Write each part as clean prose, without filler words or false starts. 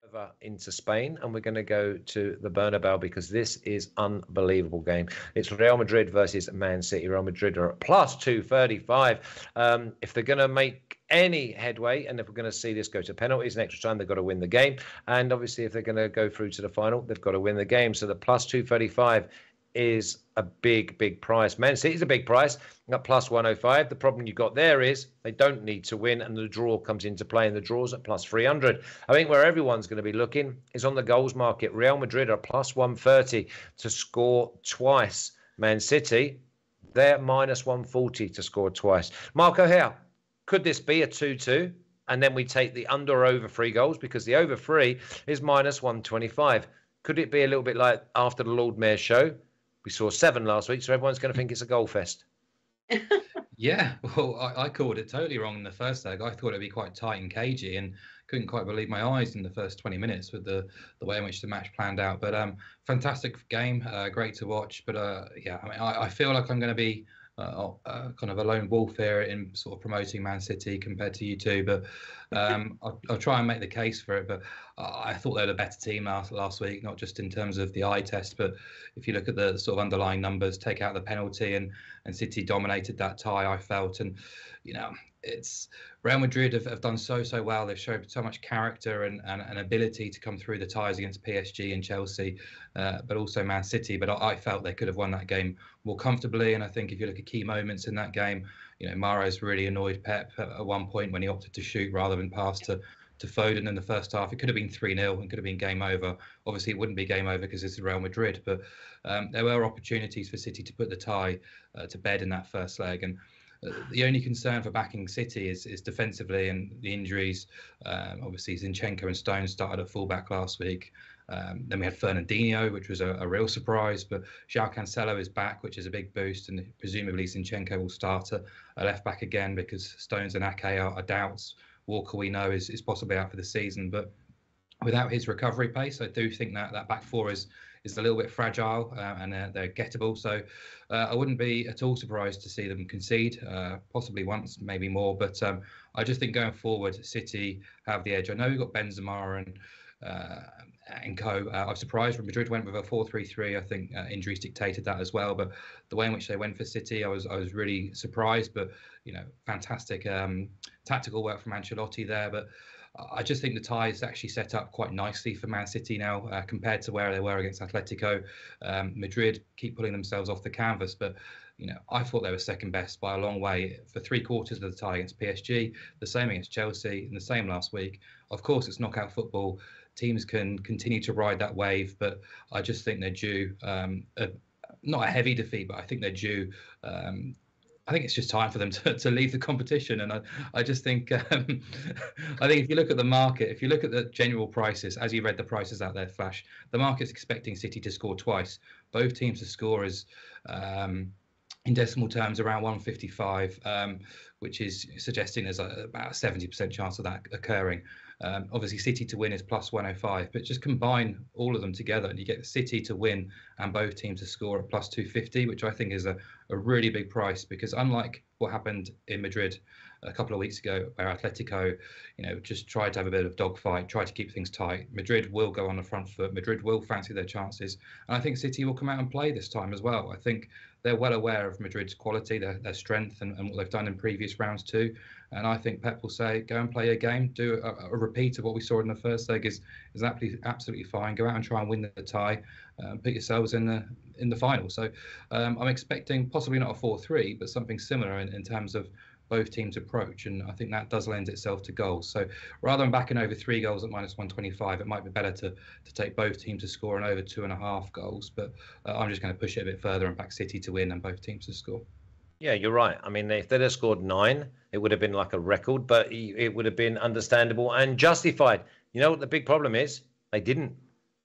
over into Spain, and we're going to go to the Bernabeu because this is unbelievable game. It's Real Madrid versus Man City. Real Madrid are at plus 235. If they're going to make any headway, and if we're going to see this go to penalties and extra time, they've got to win the game. And obviously, if they're going to go through to the final, they've got to win the game. So the plus 235 is a big price. Man City is a big price at plus 105. The problem you got there is they don't need to win, and the draw comes into play, and the draw's at plus 300. I think where everyone's going to be looking is on the goals market. Real Madrid are plus 130 to score twice. Man City, they're minus 140 to score twice. Marco, here, could this be a 2-2? And then we take the under over 3 goals, because the over 3 is minus 125. Could it be a little bit like after the Lord Mayor show? We saw 7 last week, so everyone's going to think it's a goal fest. Yeah, well, I called it totally wrong in the first leg. I thought it'd be quite tight and cagey, and couldn't quite believe my eyes in the first 20 minutes with the way in which the match planned out. But fantastic game, great to watch. But yeah, I mean, I feel like I'm going to be kind of a lone wolf here in sort of promoting Man City compared to you two, but I'll try and make the case for it. But I thought they were the better team last week, not just in terms of the eye test, but if you look at the sort of underlying numbers, take out the penalty, and City dominated that tie, I felt. And you know, it's Real Madrid have done so well. They've showed so much character and ability to come through the ties against PSG and Chelsea, but also Man City. But I felt they could have won that game more comfortably. And I think if you look at key moments in that game, you know, Mahrez really annoyed Pep at one point when he opted to shoot rather than pass to Foden in the first half. It could have been 3-0 and could have been game over. Obviously, it wouldn't be game over because it's Real Madrid, but there were opportunities for City to put the tie to bed in that first leg. And the only concern for backing City is defensively and the injuries. Obviously, Zinchenko and Stones started at fullback last week. Then we had Fernandinho, which was a real surprise, but João Cancelo is back, which is a big boost, and presumably Zinchenko will start a left back again because Stones and Ake are doubts. Walker, we know, is possibly out for the season, but without his recovery pace, I do think that back four is a little bit fragile, and they're gettable. So I wouldn't be at all surprised to see them concede, possibly once, maybe more. But I just think going forward, City have the edge. I know we've got Benzema and co. I was surprised when Madrid went with a 4-3-3. I think injuries dictated that as well. But the way in which they went for City, I was really surprised. But you know, fantastic tactical work from Ancelotti there. But I just think the tie is actually set up quite nicely for Man City now compared to where they were against Atletico. Madrid keep pulling themselves off the canvas, but you know, I thought they were second best by a long way for 3/4 of the tie against PSG, the same against Chelsea, and the same last week. Of course, it's knockout football. Teams can continue to ride that wave, but I just think they're due not a heavy defeat, but I think they're due. I think it's just time for them to leave the competition. And I just think, I think if you look at the market, if you look at the general prices, as you read the prices out there, Flash, the market's expecting City to score twice. Both teams to score is, in decimal terms, around 155, which is suggesting there's about a 70% chance of that occurring. Obviously, City to win is plus 105, but just combine all of them together and you get City to win and both teams to score at plus 250, which I think is a really big price, because unlike what happened in Madrid a couple of weeks ago, where Atletico, you know, just tried to have a bit of dogfight, tried to keep things tight, Madrid will go on the front foot. Madrid will fancy their chances, and I think City will come out and play this time as well. I think they're well aware of Madrid's quality, their strength, and what they've done in previous rounds too. And I think Pep will say, go and play your game, do a repeat of what we saw in the first leg is absolutely fine. Go out and try and win the tie, put yourselves in the final. So I'm expecting possibly not a 4-3, but something similar in terms of both teams' approach, and I think that does lend itself to goals. So rather than backing over 3 goals at minus 125, it might be better to take both teams to score and over 2.5 goals. But I'm just going to push it a bit further and back City to win and both teams to score. Yeah, you're right. I mean, if they'd have scored 9, it would have been like a record, but it would have been understandable and justified. You know what the big problem is? They didn't.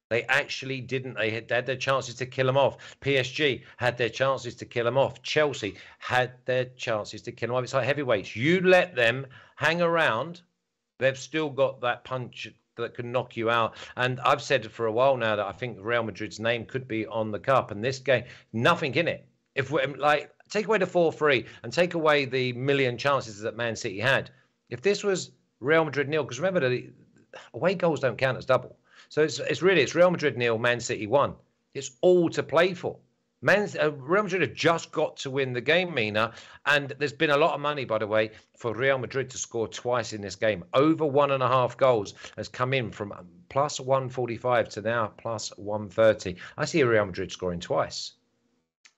They actually didn't. They had their chances to kill them off. PSG had their chances to kill them off. Chelsea had their chances to kill them off. It's like heavyweights. You let them hang around, they've still got that punch that can knock you out. And I've said for a while now that I think Real Madrid's name could be on the cup. And this game, nothing in it. If we take away the 4-3 and take away the million chances that Man City had, if this was Real Madrid nil, because remember away goals don't count as double. So it's Real Madrid 0, Man City 1. It's all to play for. Real Madrid have just got to win the game, Mina. And there's been a lot of money, by the way, for Real Madrid to score twice in this game. Over 1.5 goals has come in from plus 145 to now plus 130. I see Real Madrid scoring twice.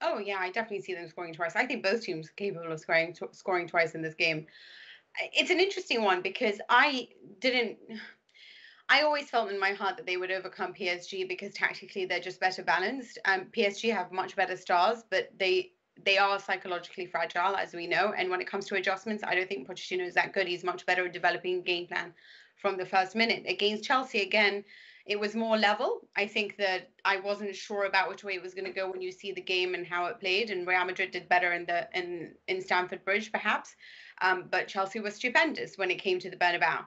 Oh, yeah, I definitely see them scoring twice. I think both teams are capable of scoring twice in this game. It's an interesting one because I always felt in my heart that they would overcome PSG because tactically they're just better balanced. PSG have much better stars, but they are psychologically fragile, as we know. And when it comes to adjustments, I don't think Pochettino is that good. He's much better at developing a game plan from the first minute. Against Chelsea, again, it was more level. I think that I wasn't sure about which way it was going to go when you see the game and how it played. And Real Madrid did better in Stamford Bridge, perhaps. But Chelsea was stupendous when it came to the Bernabeu.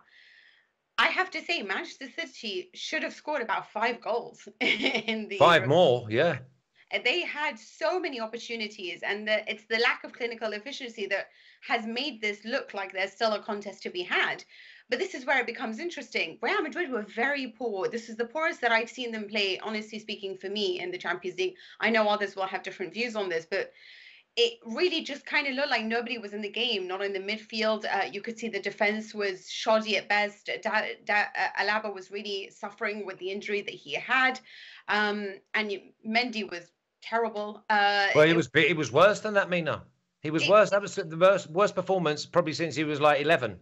I have to say, Manchester City should have scored about 5 goals in the 5 more, yeah. They had so many opportunities, and it's the lack of clinical efficiency that has made this look like there's still a contest to be had. But this is where it becomes interesting. Real Madrid were very poor. This is the poorest that I've seen them play, honestly speaking, for me in the Champions League. I know others will have different views on this, but it really just kind of looked like nobody was in the game, not in the midfield. You could see the defense was shoddy at best. Alaba was really suffering with the injury that he had. And Mendy was terrible. Well, it was worse than that, Mina. He was worse. That was the worst performance probably since he was like 11.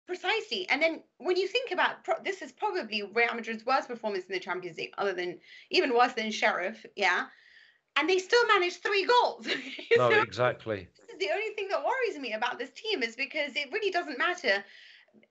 Precisely. And then when you think about this is probably Real Madrid's worst performance in the Champions League, even worse than Sheriff, yeah. And they still managed 3 goals. No, exactly. This is the only thing that worries me about this team is because it really doesn't matter.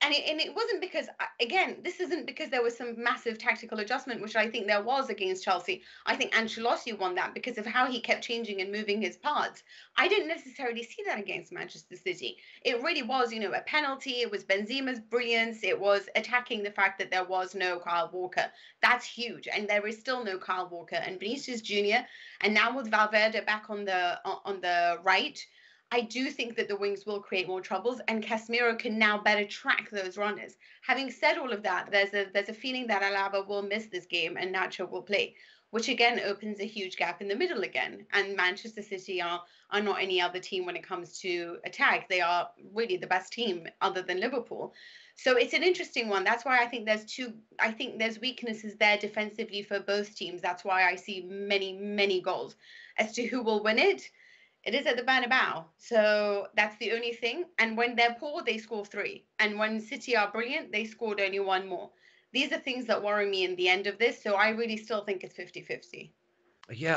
And it wasn't because, again, this isn't because there was some massive tactical adjustment, which I think there was against Chelsea. I think Ancelotti won that because of how he kept changing and moving his parts. I didn't necessarily see that against Manchester City. It really was, a penalty. It was Benzema's brilliance. It was attacking the fact that there was no Kyle Walker. That's huge. And there is still no Kyle Walker. And Vinicius Jr., and now with Valverde back on the right, I do think that the wings will create more troubles, and Casemiro can now better track those runners. Having said all of that, there's a feeling that Alaba will miss this game and Nacho will play, which again opens a huge gap in the middle again. And Manchester City are not any other team when it comes to attack. They are really the best team other than Liverpool. So it's an interesting one. That's why I think there's weaknesses there defensively for both teams. That's why I see many, many goals. As to who will win it, it is at the Bernabeu. So that's the only thing. And when they're poor, they score 3. And when City are brilliant, they scored only 1 more. These are things that worry me in the end of this. So I really still think it's 50-50. Yeah,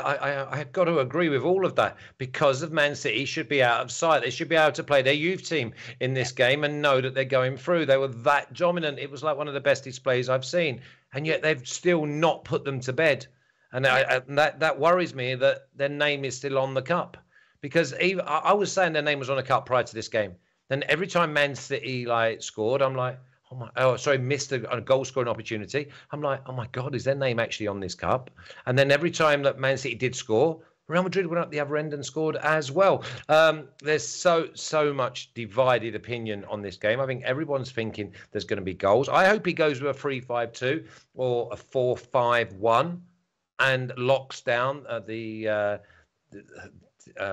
I got to agree with all of that because of Man City should be out of sight. They should be able to play their youth team in this game and know that they're going through. They were that dominant. It was like one of the best displays I've seen. And yet they've still not put them to bed. And that worries me that their name is still on the cup. Because I was saying their name was on a cup prior to this game. Then every time Man City scored, I'm like, missed a goal scoring opportunity. I'm like, oh my God, is their name actually on this cup? And then every time that Man City did score, Real Madrid went up the other end and scored as well. There's so much divided opinion on this game. I think everyone's thinking there's going to be goals. I hope he goes with a 3-5-2 or a 4-5-1 and locks down the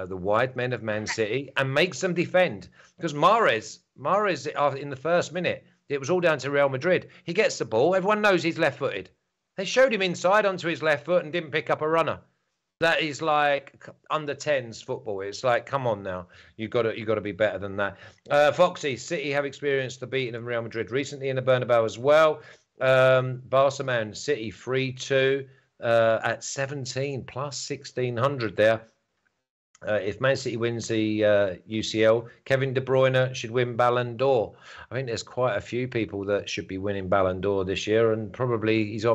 wide men of Man City and makes them defend. Because Mahrez in the first minute, it was all down to Real Madrid. He gets the ball. Everyone knows he's left-footed. They showed him inside onto his left foot and didn't pick up a runner. That is like under 10s football. It's like, come on now. You got to be better than that. Foxy, City have experienced the beating of Real Madrid recently in the Bernabeu as well. Barca Man City 3-2 at 17 plus 1600 there. If Man City wins the UCL, Kevin De Bruyne should win Ballon d'Or. I think there's quite a few people that should be winning Ballon d'Or this year, and probably he's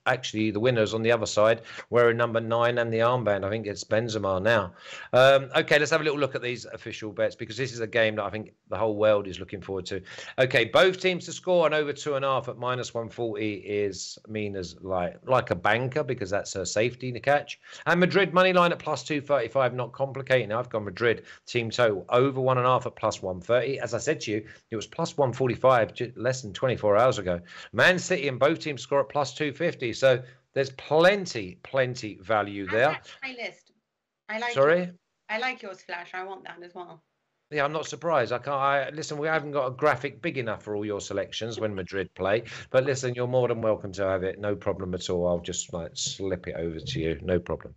actually the winners on the other side wearing number 9 and the armband. I think it's Benzema now. Okay, let's have a little look at these official bets, because this is a game that I think the whole world is looking forward to. Okay, both teams to score and over 2.5 at -140 is mean as like a banker, because that's a safety to catch. And Madrid money line at +235, not complicating. I've gone Madrid team total over 1.5 at +130. As I said to you, it was +145 less than 24 hours ago. Man City and both teams score at +250. So there's plenty value there. That's my list. I like. Sorry? Yours. I like yours, Flash. I want that as well. Yeah, I'm not surprised. Listen, we haven't got a graphic big enough for all your selections when Madrid play. But listen, you're more than welcome to have it. No problem at all. I'll just slip it over to you. No problem.